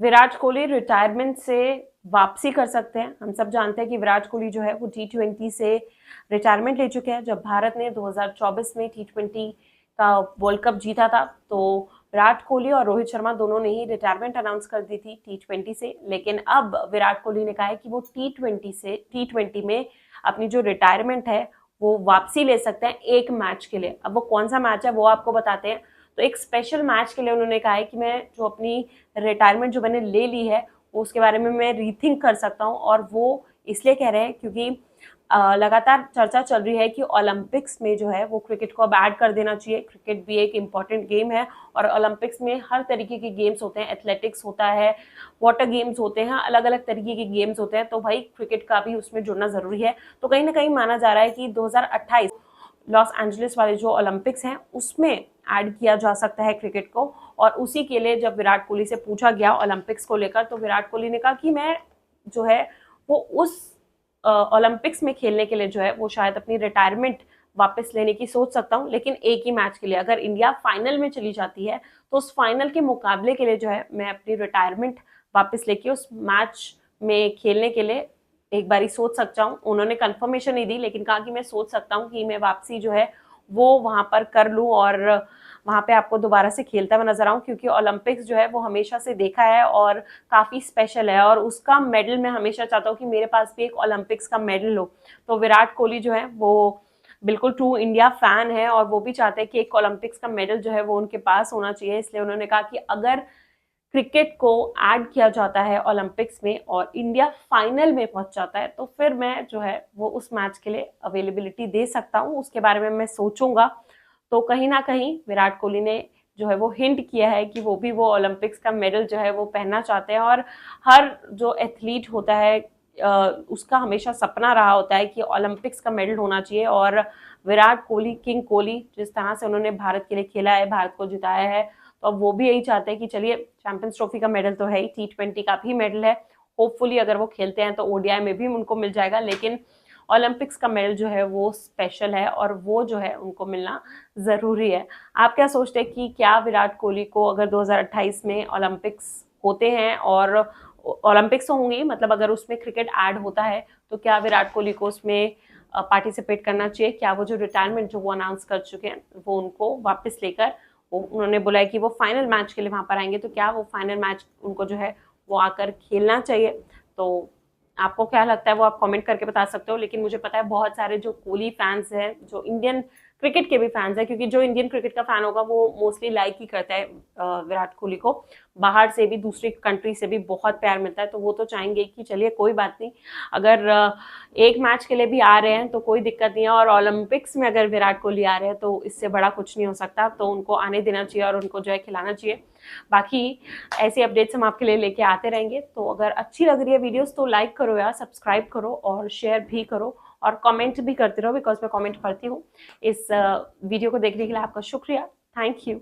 Virat Kohli retirement से वापसी कर सकते हैं। हम सब जानते हैं कि विराट कोहली जो है वो T20 से रिटायरमेंट ले चुके हैं। जब भारत ने 2024 में T20 का वर्ल्ड कप जीता था तो विराट कोहली और रोहित शर्मा दोनों ने ही रिटायरमेंट अनाउंस कर दी थी T20 से। लेकिन अब विराट कोहली ने कहा है कि वो T20 में अपनी जो रिटायरमेंट है वो वापसी ले सकते हैं एक मैच के लिए। अब वो कौन सा मैच है वो आपको बताते हैं। तो एक स्पेशल मैच के लिए उन्होंने कहा है कि मैं जो अपनी रिटायरमेंट जो मैंने ले ली है उसके बारे में मैं रीथिंक कर सकता हूँ। और वो इसलिए कह रहे हैं क्योंकि लगातार चर्चा चल रही है कि ओलंपिक्स में जो है वो क्रिकेट को अब ऐड कर देना चाहिए। क्रिकेट भी एक इम्पॉर्टेंट गेम है और ओलंपिक्स में हर तरीके के गेम्स होते हैं। एथलेटिक्स होता है, वाटर गेम्स होते हैं, अलग अलग तरीके के गेम्स होते हैं। तो भाई क्रिकेट का भी उसमें जुड़ना जरूरी है। तो कहीं ना कहीं माना जा रहा है कि 2028 लॉस एंजलिस वाले जो ओलंपिक्स हैं उसमें ऐड किया जा सकता है क्रिकेट को। और उसी के लिए जब विराट कोहली से पूछा गया ओलंपिक्स को लेकर तो विराट कोहली ने कहा कि मैं जो है वो उस ओलंपिक्स में खेलने के लिए जो है वो शायद अपनी रिटायरमेंट वापस लेने की सोच सकता हूँ, लेकिन एक ही मैच के लिए। अगर इंडिया फाइनल में चली जाती है तो उस फाइनल के मुकाबले के लिए जो है मैं अपनी रिटायरमेंट वापस लेके उस मैच में खेलने के लिए एक बारी सोच सकता हूँ। उन्होंने कंफर्मेशन नहीं दी लेकिन कहा कि मैं सोच सकता हूँ कि मैं वापसी जो है वो वहां पर कर लूँ और वहां पे आपको दोबारा से खेलता हुआ नजर आऊं। क्योंकि ओलंपिक्स जो है वो हमेशा से देखा है और काफी स्पेशल है और उसका मेडल मैं हमेशा चाहता हूँ कि मेरे पास भी एक ओलंपिक्स का मेडल हो। तो विराट कोहली जो है वो बिल्कुल ट्रू इंडिया फैन है और वो भी चाहते हैं कि एक ओलंपिक्स का मेडल जो है वो उनके पास होना चाहिए। इसलिए उन्होंने कहा कि अगर क्रिकेट को ऐड किया जाता है ओलंपिक्स में और इंडिया फाइनल में पहुंच जाता है तो फिर मैं जो है वो उस मैच के लिए अवेलेबिलिटी दे सकता हूँ। उसके बारे में मैं सोचूंगा। तो कहीं ना कहीं विराट कोहली ने जो है वो हिंट किया है कि वो ओलंपिक्स का मेडल जो है वो पहनना चाहते हैं। और हर जो एथलीट होता है उसका हमेशा सपना रहा होता है कि ओलंपिक्स का मेडल होना चाहिए। और विराट कोहली, किंग कोहली, जिस तरह से उन्होंने भारत के लिए खेला है, भारत को जिताया है, तो अब वो भी यही चाहते हैं कि चलिए चैंपियंस ट्रॉफी का मेडल तो है ही, T20 का भी मेडल है। होपफुली अगर वो खेलते हैं तो ओडीआई में भी उनको मिल जाएगा। लेकिन ओलंपिक्स का मेडल जो है वो स्पेशल है और वो जो है उनको मिलना जरूरी है। आप क्या सोचते हैं कि क्या विराट कोहली को अगर 2028 में ओलंपिक्स होते हैं और ओलंपिक्स तो होंगे, मतलब अगर उसमें क्रिकेट ऐड होता है तो क्या विराट कोहली को उसमें पार्टिसिपेट करना चाहिए? क्या वो जो रिटायरमेंट जो वो अनाउंस कर चुके हैं वो उनको वापस लेकर, उन्होंने बोला है कि वो फाइनल मैच के लिए वहां पर आएंगे, तो क्या वो फाइनल मैच उनको जो है वो आकर खेलना चाहिए? तो आपको क्या लगता है वो आप कमेंट करके बता सकते हो। लेकिन मुझे पता है बहुत सारे जो कोहली फैंस हैं, जो इंडियन क्रिकेट के भी फैंस हैं, क्योंकि जो इंडियन क्रिकेट का फैन होगा वो मोस्टली लाइक ही करता है विराट कोहली को। बाहर से भी, दूसरी कंट्री से भी बहुत प्यार मिलता है, तो वो तो चाहेंगे कि चलिए कोई बात नहीं, अगर एक मैच के लिए भी आ रहे हैं तो कोई दिक्कत नहीं है। और ओलंपिक्स में अगर विराट कोहली आ रहे हैं तो इससे बड़ा कुछ नहीं हो सकता, तो उनको आने देना चाहिए और उनको जो है खिलाना चाहिए। बाकी ऐसी अपडेट्स हम आपके लिए लेके आते रहेंगे। तो अगर अच्छी लग रही है वीडियोस तो लाइक करो यार, सब्सक्राइब करो और शेयर भी करो और कमेंट भी करते रहो, बिकॉज मैं कमेंट पढ़ती हूँ। इस वीडियो को देखने के लिए आपका शुक्रिया। Thank you.